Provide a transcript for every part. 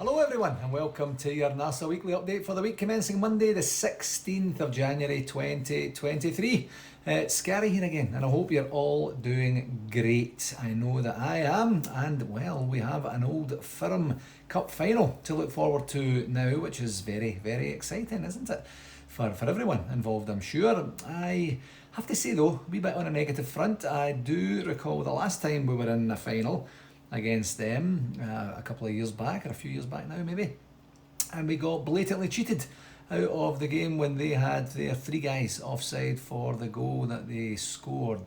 Hello everyone and welcome to your NARSA weekly update for the week commencing Monday the 16th of January 2023. It's Scary here again and I hope you're all doing great. I know that I am, and well, we have an Old Firm Cup final to look forward to now, which is very, very exciting, isn't it? For everyone involved, I'm sure. I have to say though, a wee bit on a negative front, I do recall the last time we were in a final against them a couple of years back, or a few years back now maybe, and we got blatantly cheated out of the game when they had their three guys offside for the goal that they scored.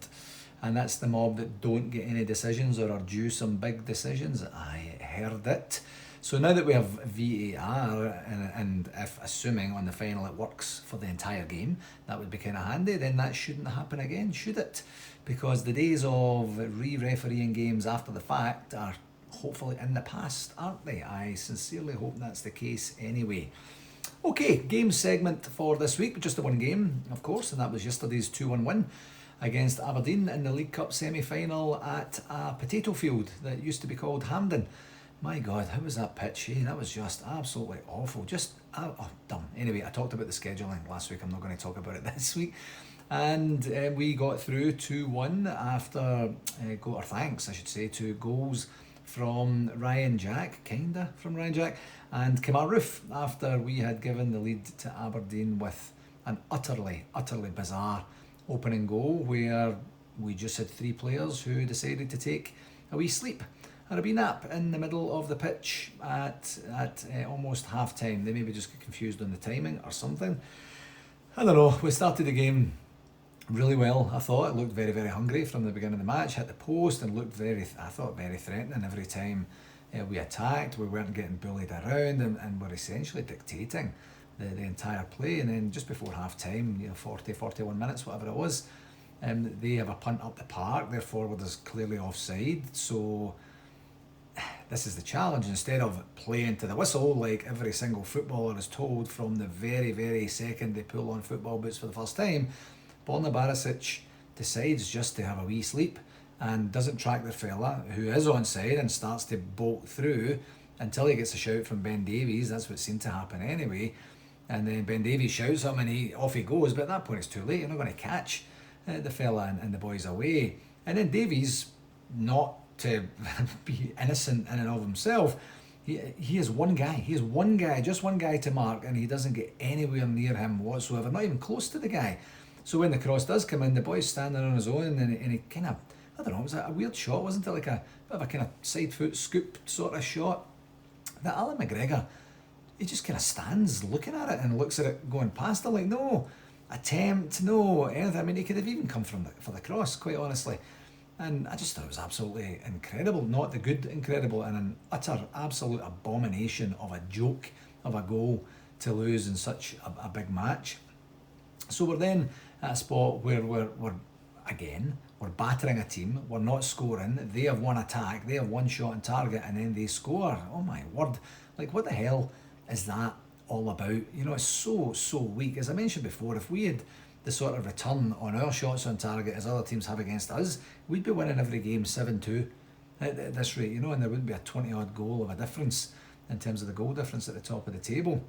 And that's the mob that don't get any decisions or are due some big decisions. I heard it. So now that we have VAR, and if assuming on the final it works for the entire game, that would be kind of handy, then that shouldn't happen again, should it? Because the days of re-refereeing games after the fact are hopefully in the past, aren't they? I sincerely hope that's the case anyway. Okay, game segment for this week, just the one game, of course, and that was yesterday's 2-1 win against Aberdeen in the League Cup semi-final at a potato field that used to be called Hampden. My God, how was that pitch? That was just absolutely awful. Just dumb. Anyway, I talked about the scheduling last week. I'm not going to talk about it this week. And we got through 2-1 after, our thanks, I should say, to goals from Ryan Jack, from Ryan Jack, and Kemar Roof, after we had given the lead to Aberdeen with an utterly bizarre opening goal where we just had three players who decided to take a wee sleep or a wee nap in the middle of the pitch at almost half time. They maybe just got confused on the timing or something. I don't know. We started the game really well. I thought it looked very, very hungry from the beginning of the match, hit the post and looked very threatening every time we attacked. We weren't getting bullied around and were essentially dictating the entire play. And then just before half time, 41 minutes, whatever it was, they have a punt up the park. Their forward is clearly offside. So this is the challenge. Instead of playing to the whistle like every single footballer is told from the very, very second they pull on football boots for the first time, Borna Barisic decides just to have a wee sleep and doesn't track the fella who is onside and starts to bolt through until he gets a shout from Ben Davies. That's what seemed to happen anyway. And then Ben Davies shouts him and off he goes, but at that point it's too late. You're not going to catch the fella and the boys away. And then Davies, not to be innocent in and of himself, he is one guy. He is one guy, just one guy to mark, and he doesn't get anywhere near him whatsoever, not even close to the guy. So when the cross does come in, the boy's standing on his own, and he kind of, I don't know, it was a weird shot, wasn't it? Like a bit of a kind of side foot scoop sort of shot. That Alan McGregor, he just kind of stands looking at it and looks at it going past him, like no attempt, no anything. I mean, he could have even come for the cross, quite honestly. And I just thought it was absolutely incredible, not the good incredible, and an utter absolute abomination of a joke of a goal to lose in such a big match. So we're then at a spot where we're battering a team, we're not scoring, they have one attack, they have one shot on target, and then they score. Oh my word, like what the hell is that all about? It's so weak. As I mentioned before, if we had the sort of return on our shots on target as other teams have against us, we'd be winning every game 7-2 at this rate, and there wouldn't be a 20-odd goal of a difference in terms of the goal difference at the top of the table.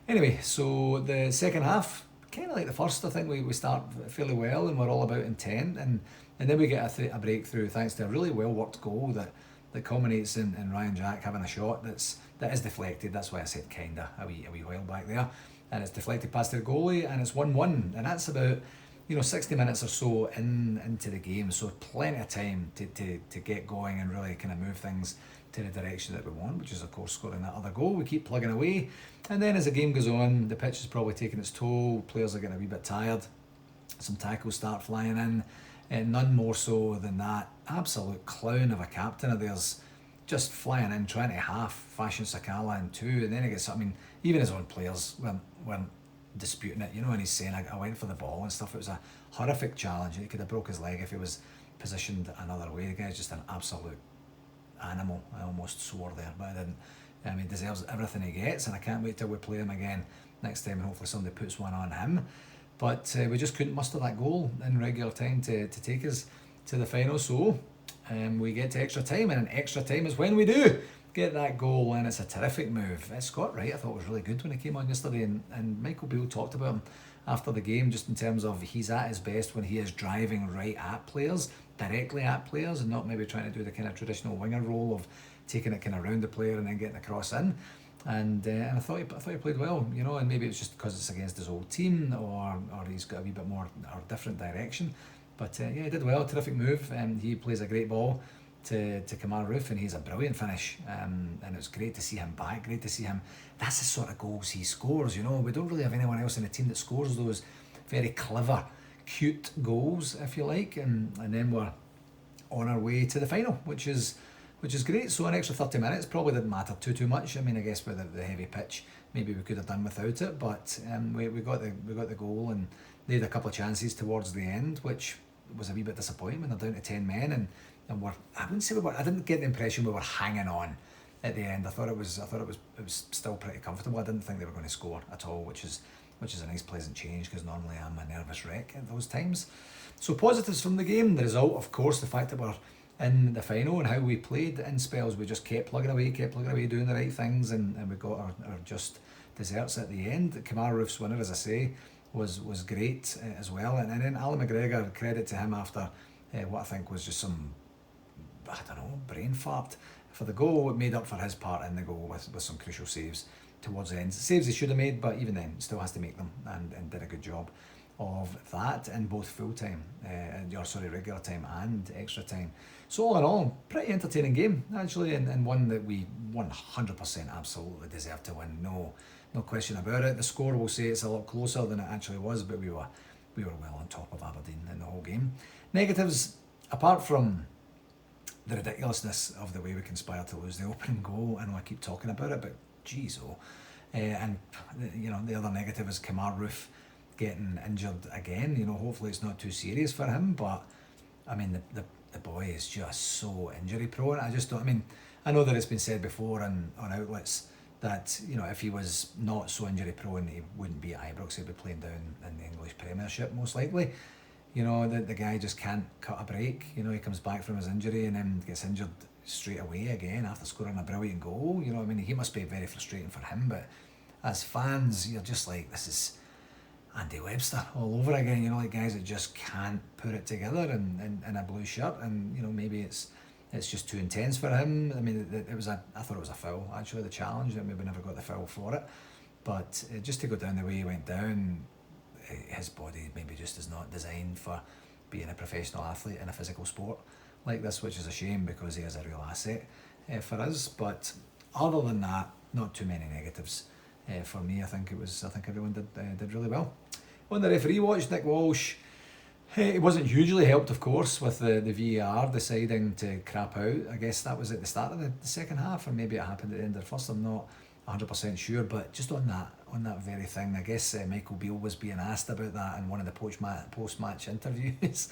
Anyway, so the second half, kind of like the first, I think we start fairly well and we're all about intent, and then we get a breakthrough thanks to a really well worked goal that culminates in Ryan Jack having a shot that is deflected. That's why I said kinda a wee while back there, and it's deflected past the goalie, and it's 1-1, and that's about 60 minutes or so into the game, so plenty of time to get going and really kind of move things to the direction that we want, which is of course scoring that other goal. We keep plugging away, and then as the game goes on, the pitch is probably taking its toll, players are getting a wee bit tired, some tackles start flying in, and none more so than that absolute clown of a captain of theirs just flying in, trying to half fashion Sakala in two, and then he gets, even his own players weren't disputing it, and he's saying, I went for the ball and stuff. It was a horrific challenge. He could have broke his leg if he was positioned another way. The guy's just an absolute animal. I almost swore there, but I didn't. He deserves everything he gets, and I can't wait till we play him again next time, and hopefully somebody puts one on him. But we just couldn't muster that goal in regular time to take us to the final. So we get to extra time, and in extra time is when we do get that goal, and it's a terrific move. Scott Wright, I thought, was really good when he came on yesterday, and Michael Beale talked about him after the game, just in terms of he's at his best when he is driving right at players, directly at players, and not maybe trying to do the kind of traditional winger role of taking it kind of around the player and then getting across in. And I thought he played well, you know, and maybe it's just because it's against his old team, or he's got a wee bit more or different direction. But yeah, he did well, terrific move, and he plays a great ball to Kamar Roof, and he's a brilliant finish. And it's great to see him back, great to see him. That's the sort of goals he scores, you know. We don't really have anyone else in the team that scores those very clever, cute goals, if you like. And then we're on our way to the final, which is great. So an extra 30 minutes probably didn't matter too much. I mean, I guess with the heavy pitch, maybe we could have done without it, but we got the goal, and they had a couple of chances towards the end, which was a wee bit disappointing when they're down to 10 men, and I wouldn't say I didn't get the impression we were hanging on at the end. I thought it was still pretty comfortable. I didn't think they were going to score at all, which is a nice pleasant change, because normally I'm a nervous wreck at those times. So positives from the game: the result, of course, the fact that we're in the final, and how we played in spells. We just kept plugging away, doing the right things, and we got our just desserts at the end. Kamar Roof's winner, as I say, was great as well. And then Alan McGregor, credit to him after what I think was just some, I don't know, brain fart for the goal. It made up for his part in the goal with some crucial saves towards the end. Saves he should have made, but even then, still has to make them, and did a good job of that in both full-time, regular time and extra time. So all in all, pretty entertaining game, actually, and one that we 100% absolutely deserved to win. No question about it. The score will say it's a lot closer than it actually was, but we were well on top of Aberdeen in the whole game. Negatives, apart from the ridiculousness of the way we conspired to lose the opening goal. I know I keep talking about it, but geez, and you know, the other negative is Kamar Roof getting injured again. You know, hopefully it's not too serious for him, but I mean, the boy is just so injury prone. I just don't. I mean, I know that it's been said before on outlets that, you know, if he was not so injury prone, he wouldn't be at Ibrox. He'd be playing down in the English Premiership most likely. You know, the guy just can't cut a break. You know, he comes back from his injury and then gets injured straight away again after scoring a brilliant goal. You know, I mean, he must be very frustrating for him, but as fans, you're just like, this is Andy Webster all over again. You know, like guys that just can't put it together in a blue shirt, and you know, maybe it's just too intense for him. I mean, I thought it was a foul, actually, the challenge, and maybe never got the foul for it, but just to go down the way he went down, his body maybe just is not designed for being a professional athlete in a physical sport like this, which is a shame because he is a real asset for us. But other than that, not too many negatives for me. I think everyone did really well. On the referee watch, Nick Walsh, he wasn't hugely helped, of course, with the VAR deciding to crap out. I guess that was at the start of the second half, or maybe it happened at the end of the first. I'm not 100% sure, but just on that very thing, I guess Michael Beale was being asked about that in one of the post-match interviews,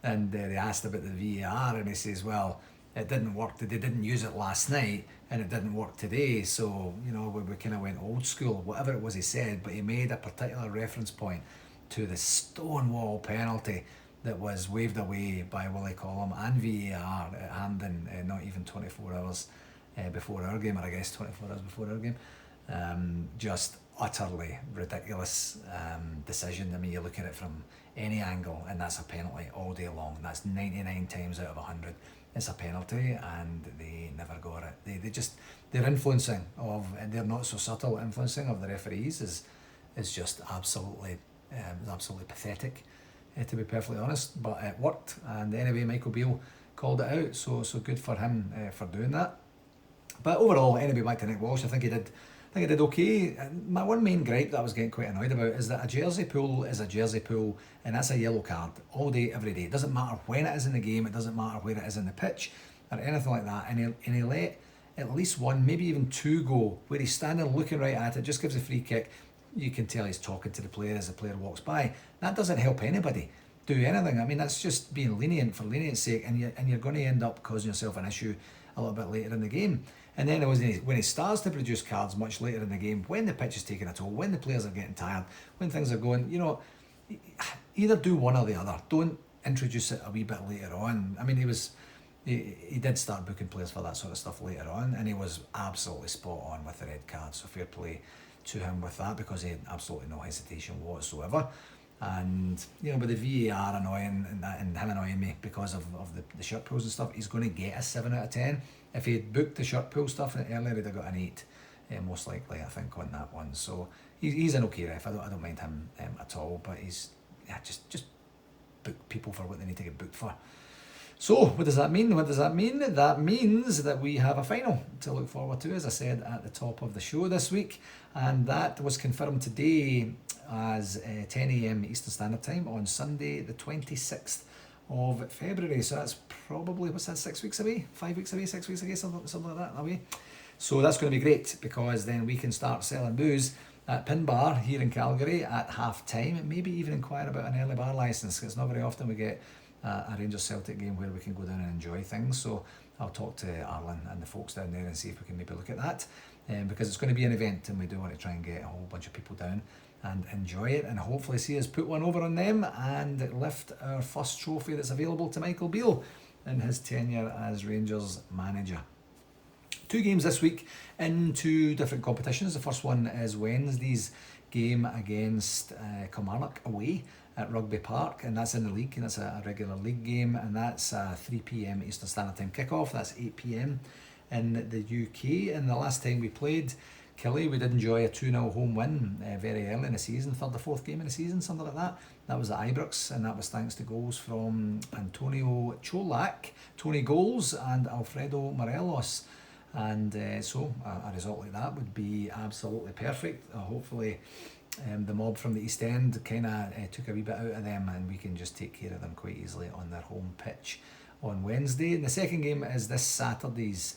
and they asked about the VAR, and he says, well, it didn't work. They didn't use it last night, and it didn't work today. So, you know, we kind of went old school, whatever it was he said, but he made a particular reference point to the Stonewall penalty that was waved away by Willie Collum and VAR at Hampden, not even 24 hours before our game, or I guess 24 hours before our game. Just utterly ridiculous decision. I mean, you look at it from any angle, and that's a penalty all day long. That's 99 times out of 100. It's a penalty, and they never got it. Their influencing of, and they're not so subtle influencing of the referees is just absolutely pathetic, to be perfectly honest. But it worked, and anyway, Michael Beale called it out. So good for him for doing that. But overall, anyway, back to Nick Walsh, I think he did okay. My one main gripe that I was getting quite annoyed about is that a jersey pull is a jersey pull, and that's a yellow card all day, every day. It doesn't matter when it is in the game, it doesn't matter where it is in the pitch, or anything like that. And he let at least one, maybe even two go, where he's standing looking right at it, just gives a free kick. You can tell he's talking to the player as the player walks by. That doesn't help anybody do anything. I mean, that's just being lenient for lenient's sake, and you're going to end up causing yourself an issue a little bit later in the game. And then when he starts to produce cards much later in the game, when the pitch is taking a toll, when the players are getting tired, when things are going, you know, either do one or the other. Don't introduce it a wee bit later on. I mean, he was he did start booking players for that sort of stuff later on, and he was absolutely spot on with the red card. So fair play to him with that, because he had absolutely no hesitation whatsoever. And with the VAR annoying and him annoying me because of the shirt pulls and stuff, he's going to get a 7 out of 10. If he had booked the shirt pull stuff earlier, he'd have got an 8, most likely, I think, on that one. So he's an okay ref. I don't mind him at all, but he's just book people for what they need to get booked for. So what does that mean? That means that we have a final to look forward to, as I said at the top of the show this week, and that was confirmed today as 10 a.m. Eastern Standard Time on Sunday the 26th of February. So that's probably, 6 weeks away? 5 weeks away, 6 weeks away, something like that away. So that's going to be great, because then we can start selling booze at Pin Bar here in Calgary at half time, and maybe even inquire about an early bar licence. It's not very often we get a Rangers Celtic game where we can go down and enjoy things. So I'll talk to Arlen and the folks down there and see if we can maybe look at that, because it's going to be an event, and we do want to try and get a whole bunch of people down and enjoy it, and hopefully see us put one over on them and lift our first trophy that's available to Michael Beale in his tenure as Rangers manager. 2 games this week in 2 different competitions. The first one is Wednesday's game against Kilmarnock away at Rugby Park, and that's in the league, and that's a regular league game, and that's a 3 p.m. Eastern Standard Time kickoff. That's 8 p.m. in the UK. And the last time we played Killie, we did enjoy a 2-0 home win very early in the season, 3rd or 4th game in the season, something like that. That was at Ibrox, and that was thanks to goals from Antonio Cholak, Tony Goals, and Alfredo Morelos. And so a result like that would be absolutely perfect. Hopefully the mob from the East End kind of took a wee bit out of them, and we can just take care of them quite easily on their home pitch on Wednesday. And the second game is this Saturday's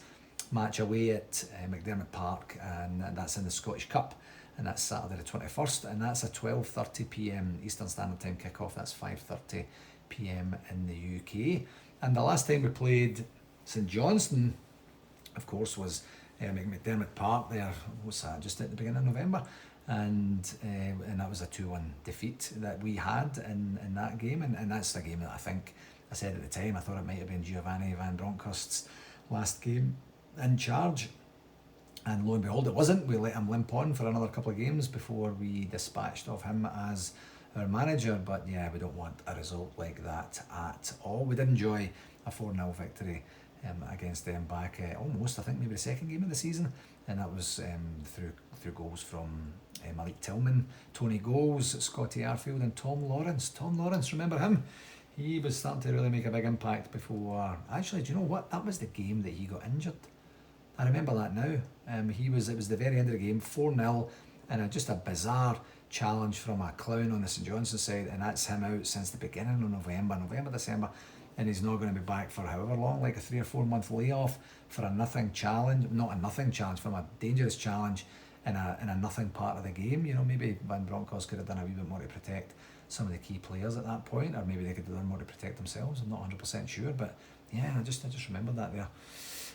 match away at McDermott Park, and that's in the Scottish Cup, and that's Saturday the 21st, and that's a 12:30 p.m. Eastern Standard Time kickoff. That's 5:30 p.m. in the UK. And the last time we played St Johnstone, of course, was McDermott Park there, what's that, just at the beginning of November, and that was a 2-1 defeat that we had in that game, and that's the game that I think, I said at the time, I thought it might have been Giovanni Van Bronckhorst's last game in charge, and lo and behold it wasn't. We let him limp on for another couple of games before we dispatched of him as our manager. But yeah, we don't want a result like that at all. We did enjoy a 4-0 victory against them back almost, I think, maybe the second game of the season, and that was through goals from Malik Tillman, Tony Goals, Scotty Arfield, and Tom Lawrence. Tom Lawrence, remember him? He was starting to really make a big impact before. Actually, do you know what? That was the game that he got injured. I remember that now. It was the very end of the game, 4-0, and just a bizarre challenge from a clown on the St Johnstone side, and that's him out since the beginning of November, December, and he's not going to be back for however long, like a 3 or 4 month layoff for a nothing challenge, not a nothing challenge, from a dangerous challenge in a nothing part of the game. Maybe Van Bronckhorst could have done a wee bit more to protect some of the key players at that point, or maybe they could have done more to protect themselves. I'm not 100% sure, but yeah, I just remember that there.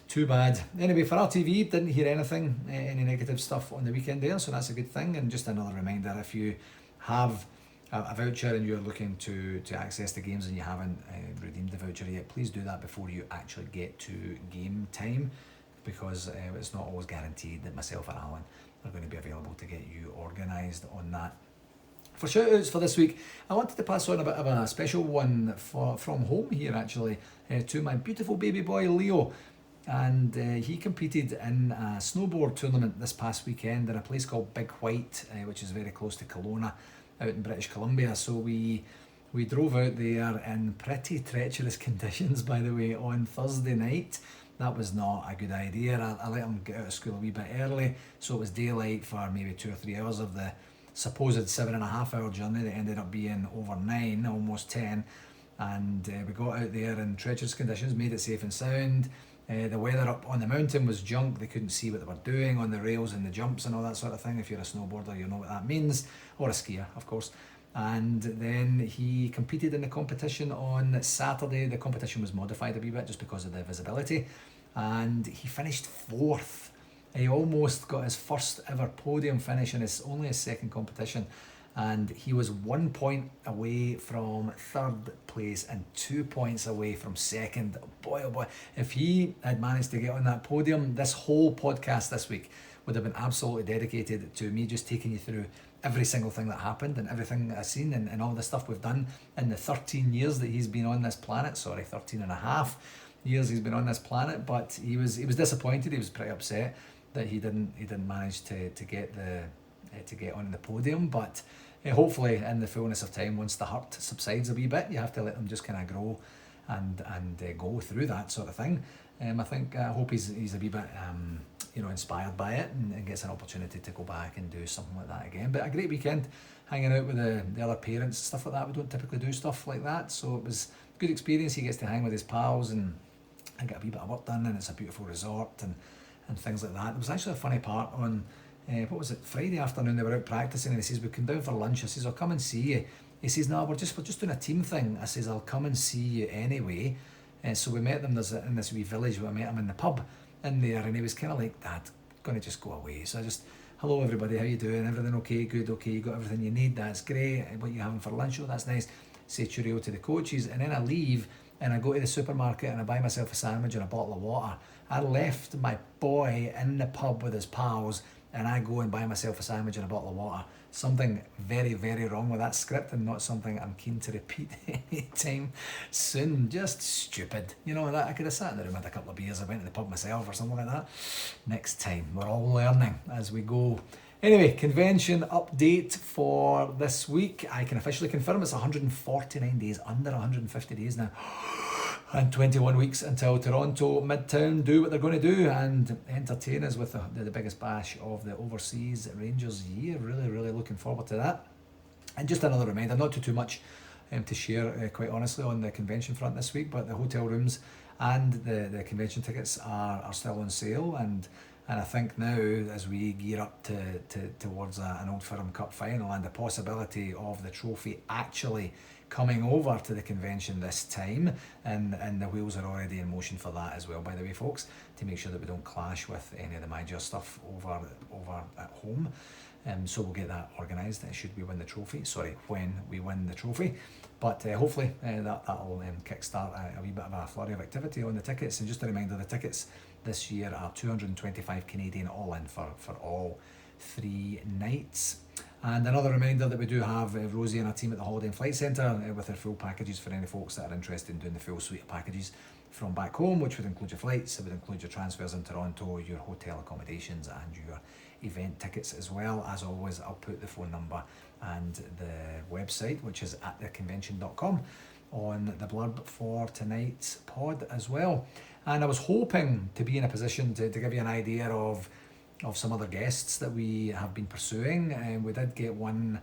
Too bad. Anyway, for RTV, didn't hear anything, any negative stuff on the weekend there, so that's a good thing. And just another reminder, if you have a voucher and you're looking to access the games and you haven't redeemed the voucher yet, please do that before you actually get to game time, because it's not always guaranteed that myself and Alan are going to be available to get you organised on that. For shout-outs for this week, I wanted to pass on a bit of a special one from home here, actually, to my beautiful baby boy Leo. And he competed in a snowboard tournament this past weekend in a place called Big White, which is very close to Kelowna out in British Columbia. So we drove out there in pretty treacherous conditions, by the way, on Thursday night. That was not a good idea. I let him get out of school a wee bit early, so it was daylight for maybe 2 or 3 hours of the supposed 7.5 hour journey that ended up being over 9, almost 10. And we got out there in treacherous conditions, made it safe and sound. The weather up on the mountain was junk. They couldn't see what they were doing on the rails and the jumps and all that sort of thing. If you're a snowboarder, you know what that means, or a skier, of course. And then he competed in the competition on Saturday. The competition was modified a wee bit just because of the visibility, and he finished 4th. He almost got his first ever podium finish, and it's only his second competition. and he was 1 point away from third place and 2 points away from second. Boy, oh boy, if he had managed to get on that podium, this whole podcast this week would have been absolutely dedicated to me just taking you through every single thing that happened and everything I've seen and all the stuff we've done in the 13 years that he's been on this planet. 13 and a half years he's been on this planet. But he was disappointed. He was pretty upset that he didn't manage to get on the podium. But hopefully in the fullness of time, once the hurt subsides a wee bit, you have to let them just kind of grow and go through that sort of thing. I hope he's a wee bit inspired by it and gets an opportunity to go back and do something like that again. But a great weekend hanging out with the other parents and stuff like that. We don't typically do stuff like that, so it was a good experience. He gets to hang with his pals and get a wee bit of work done, and it's a beautiful resort and things like that. There was actually a funny part on Friday afternoon. They were out practicing and he says, "We come down for lunch." I says, "I'll come and see you." He says, "No, we're just doing a team thing." I says, "I'll come and see you anyway." So we met them in this wee village where I met him in the pub in there, and he was kind of like, "Dad, going to just go away." So I just, "Hello everybody, how you doing? Everything okay? Good, okay, you got everything you need, that's great. What you having for lunch? Oh, that's nice." Say cheerio to the coaches, and then I leave and I go to the supermarket and I buy myself a sandwich and a bottle of water. I left my boy in the pub with his pals and I go and buy myself a sandwich and a bottle of water. Something very, very wrong with that script, and not something I'm keen to repeat anytime soon. Just stupid. That I could have sat in the room, had a couple of beers, I went to the pub myself or something like that. Next time. We're all learning as we go. Anyway, convention update for this week. I can officially confirm it's 149 days, under 150 days now. And 21 weeks until Toronto Midtown do what they're going to do and entertain us with the biggest bash of the Overseas Rangers year. Really, really looking forward to that. And just another reminder, not too much to share, quite honestly, on the convention front this week, but the hotel rooms and the convention tickets are still on sale. And I think now, as we gear up towards an Old Firm Cup final and the possibility of the trophy actually coming over to the convention this time, and the wheels are already in motion for that as well, by the way, folks, to make sure that we don't clash with any of the major stuff over at home. So we'll get that organised should we win the trophy. When we win the trophy. But hopefully that'll kickstart a wee bit of a flurry of activity on the tickets. And just a reminder, the tickets this year are 225 Canadian all in for all 3 nights. And another reminder that we do have Rosie and her team at the Holiday and Flight Centre with their full packages for any folks that are interested in doing the full suite of packages from back home, which would include your flights, it would include your transfers in Toronto, your hotel accommodations and your event tickets as well. As always, I'll put the phone number and the website, which is at theconvention.com, on the blurb for tonight's pod as well. And I was hoping to be in a position to give you an idea of some other guests that we have been pursuing. We did get one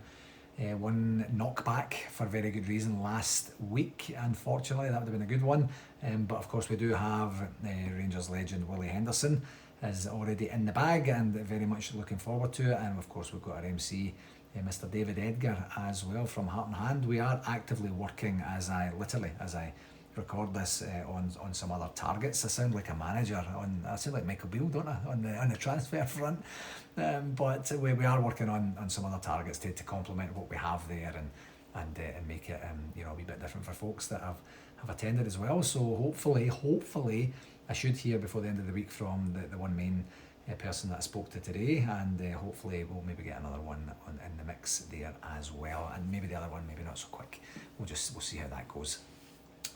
knockback for very good reason last week. Unfortunately, that would have been a good one. But of course, we do have Rangers legend Willie Henderson is already in the bag and very much looking forward to it. And of course, we've got our MC, Mr. David Edgar, as well from Heart and Hand. We are actively working as I record this on some other targets. I sound like a manager. I sound like Michael Beale, don't I, on the transfer front? But we are working on some other targets to complement what we have there and make it a wee bit different for folks that have attended as well. So hopefully I should hear before the end of the week from the one main person that I spoke to today, and hopefully we'll maybe get another one in the mix there as well, and maybe the other one maybe not so quick. We'll see how that goes.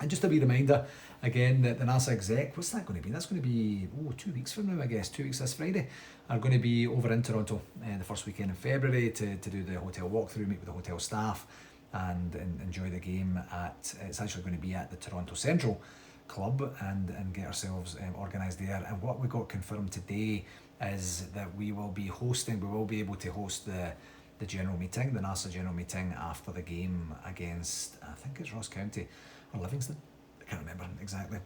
And just a wee reminder again that the NARSA exec, what's that going to be? That's going to be 2 weeks from now, I guess. 2 weeks this Friday, are going to be over in Toronto the first weekend in February to do the hotel walkthrough, meet with the hotel staff and enjoy the game it's actually going to be at the Toronto Central Club and get ourselves organised there. And what we got confirmed today is that we will be able to host the general meeting, the NARSA general meeting after the game against, I think it's Ross County or Livingston, I can't remember exactly,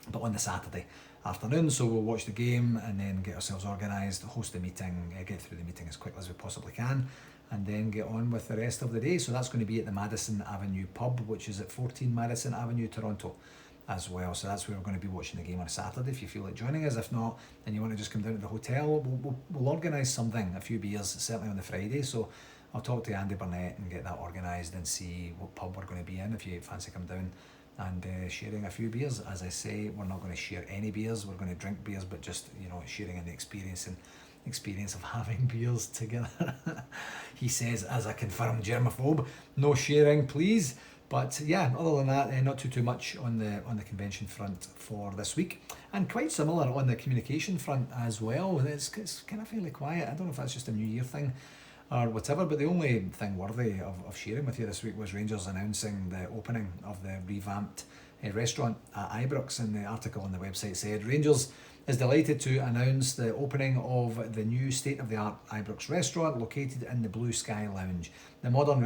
but on the Saturday afternoon. So we'll watch the game and then get ourselves organised, host the meeting, get through the meeting as quickly as we possibly can, and then get on with the rest of the day. So that's going to be at the Madison Avenue pub, which is at 14 Madison Avenue, Toronto as well. So that's where we're going to be watching the game on a Saturday if you feel like joining us. If not, and you want to just come down to the hotel, we'll organise something, a few beers, certainly on the Friday. So I'll talk to Andy Burnett and get that organised and see what pub we're going to be in if you fancy coming down and sharing a few beers. As I say, we're not going to share any beers, we're going to drink beers, but just, you know, sharing in the experience of having beers together. He says, as a confirmed germaphobe, no sharing please. But yeah, other than that, not too much on the convention front for this week, and quite similar on the communication front as well. It's kind of fairly quiet. I don't know if that's just a New Year thing or whatever, but the only thing worthy of sharing with you this week was Rangers announcing the opening of the revamped restaurant at Ibrox. And the article on the website said, Rangers is delighted to announce the opening of the new state-of-the-art Ibrox restaurant located in the Blue Sky Lounge. The modern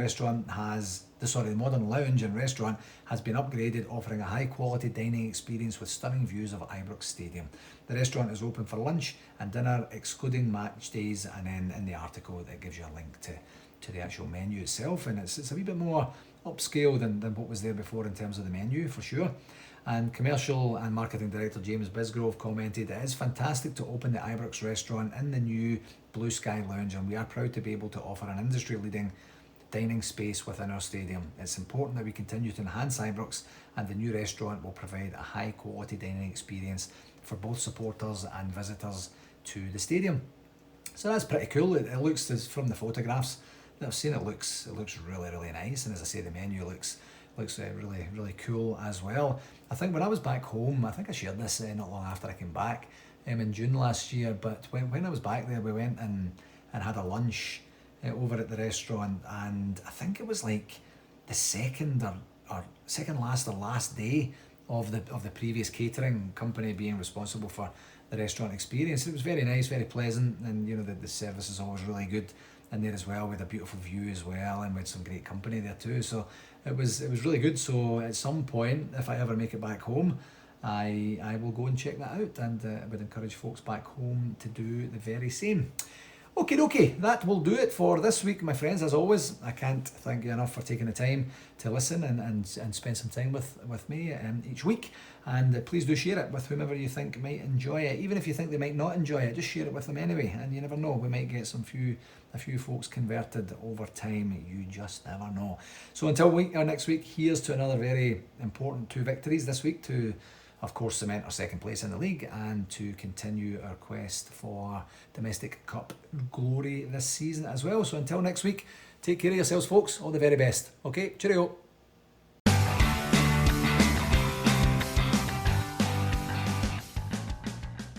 lounge and restaurant has been upgraded, offering a high-quality dining experience with stunning views of Ibrox Stadium. The restaurant is open for lunch and dinner, excluding match days, and then in the article that gives you a link to the actual menu itself, and it's a wee bit more upscale than what was there before in terms of the menu, for sure. And commercial and marketing director James Bisgrove commented, it is fantastic to open the Ibrox restaurant in the new Blue Sky Lounge, and we are proud to be able to offer an industry-leading dining space within our stadium. It's important that we continue to enhance Ibrox, and the new restaurant will provide a high-quality dining experience for both supporters and visitors to the stadium. So that's pretty cool. It looks, from the photographs that I've seen, it looks really, really nice. And as I say, the menu looks really, really cool as well. I think when I was back home, I think I shared this not long after I came back in June last year, but when I was back there, we went and had a lunch over at the restaurant, and I think it was like the second last day of the previous catering company being responsible for the restaurant experience. It was very nice, very pleasant, and you know, the service is always really good in there as well, with a beautiful view as well, and with some great company there too. So it was really good. So at some point, if I ever make it back home, I will go and check that out, and I would encourage folks back home to do the very same. Okay, that will do it for this week, my friends. As always, I can't thank you enough for taking the time to listen and spend some time with me each week. And please do share it with whomever you think might enjoy it. Even if you think they might not enjoy it, just share it with them anyway. And you never know, we might get a few folks converted over time. You just never know. So until next week, here's to another very important 2 victories this week to, of course, cement our second place in the league and to continue our quest for domestic cup glory this season as well. So until next week, take care of yourselves, folks. All the very best. Okay, cheerio.